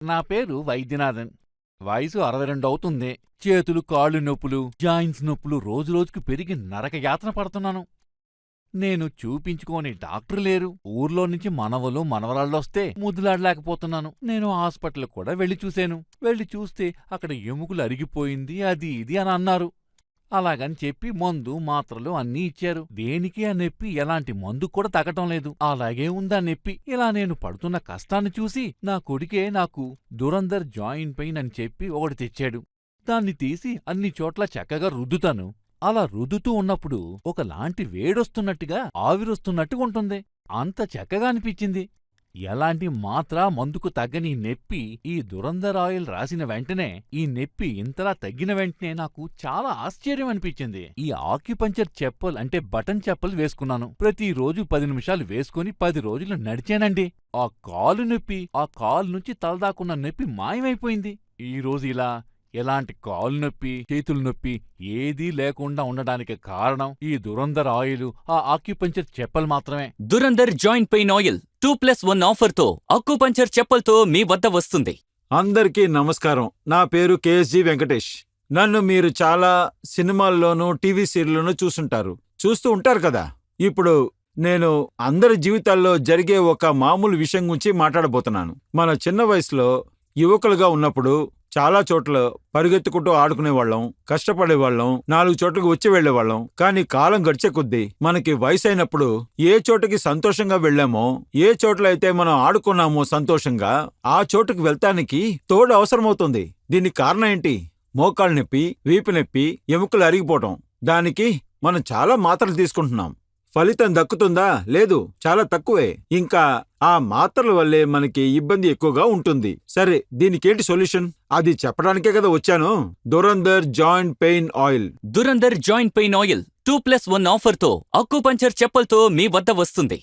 నా పేరు వైద్యనాథన్. వయసు 62 అవుతుంది. చేతులు కాళ్ళు నొప్పులు, జాయింట్స్ నొప్పులు రోజురోజుకు పెరిగి నరకయాతన పడుతున్నాను. నేను చూపించుకోని డాక్టర్ లేరు. ఊర్లో నుంచి మనవలు మనవరాళ్ళొస్తే ముద్దులాడలేకపోతున్నాను. నేను హాస్పిటల్ కూడా వెళ్ళి చూశాను. వెళ్ళి చూస్తే అక్కడ ఎముకలు అరిగిపోయింది అది ఇది అని అన్నారు. అలాగని చెప్పి మందు మాత్రలు అన్నీ ఇచ్చారు. దేనికి ఆ నొప్పి ఎలాంటి మందు కూడా తగ్గటం లేదు. అలాగే ఉందా నొప్పి. ఇలా నేను పడుతున్న కష్టాన్ని చూసి నా కొడుకే నాకు దురందర్ జాయింట్ పెయిన్ అని చెప్పి ఒకటి తెచ్చాడు. దాన్ని తీసి అన్ని చోట్ల చక్కగా రుద్దుతాను. అలా రుద్దుతూ ఉన్నప్పుడు ఒకలాంటి వేడొస్తున్నట్టుగా ఆవిరొస్తున్నట్టుగా ఉంటుంది. అంత చక్కగా అనిపించింది. ఎలాంటి మాత్ర మందుకు తగ్గని నొప్పి ఈ దురందర్ ఆయిల్ రాసిన వెంటనే ఈ నొప్పి ఇంతలా తగ్గిన వెంటనే నాకు చాలా ఆశ్చర్యం అనిపించింది. ఈ ఆక్యుపంచర్ చెప్పల్ అంటే బటన్ చెప్పలు వేసుకున్నాను. ప్రతిరోజు 10 నిమిషాలు వేసుకుని 10 రోజులు నడిచానండి. ఆ కాలు నొప్పి, ఆ కాలు నుంచి తలదాకున్న నొప్పి మాయమైపోయింది. ఈ రోజు ఇలా ఎలాంటి కాలు నొప్పి, చేతులు నొప్పి ఏదీ లేకుండా ఉండడానికి కారణం ఈ దురందర్ ఆయిల్, ఆ ఆక్యుపంచర్ చెప్పలు మాత్రమే. దురందర్ జాయింట్ పెయిన్ ఆయిల్ 2+1 ఆఫర్తో అక్యుపంచర్ చెప్పల్తో మీ వద్ద వస్తుంది. అందరికీ నమస్కారం. నా పేరు కేఎస్జి వెంకటేష్. నన్ను మీరు చాలా సినిమాల్లోనూ టీవీ సీరియల్లోనూ చూస్తూ ఉంటారు కదా. ఇప్పుడు నేను అందరి జీవితాల్లో జరిగే ఒక మామూలు విషయం గురించి మాట్లాడబోతున్నాను. మన చిన్న వయసులో యువకులుగా ఉన్నప్పుడు చాలా చోట్ల పరిగెత్తుకుంటూ ఆడుకునేవాళ్ళం, కష్టపడేవాళ్ళం, 4 చోట్లకు వచ్చి వెళ్లేవాళ్ళం. కానీ కాలం గడిచే కొద్దీ మనకి వయసైనప్పుడు ఏ చోటుకి సంతోషంగా వెళ్లామో, ఏ చోట్ల అయితే మనం ఆడుకున్నామో సంతోషంగా, ఆ చోటుకు వెళ్తానికి తోడు అవసరమవుతుంది. దీనికి కారణం ఏంటి? మోకాళ్ళ నొప్పి, వీపు నొప్పి, ఎముకలు అరిగిపోవటం. దానికి మనం చాలా మాత్రలు తీసుకుంటున్నాం. ఫలితం దక్కుతుందా? లేదు, చాలా తక్కువే. ఇంకా ఆ మాత్రల వల్లే మనకి ఇబ్బంది ఎక్కువగా ఉంటుంది. సరే, దీనికేంటి సొల్యూషన్? అది చెప్పడానికే కదా వచ్చాను. Durandhar joint pain oil. Durandhar joint pain oil 2+1 ఆఫర్తో అక్యుపంచర్ చెప్పల్తో మీ వద్ద వస్తుంది.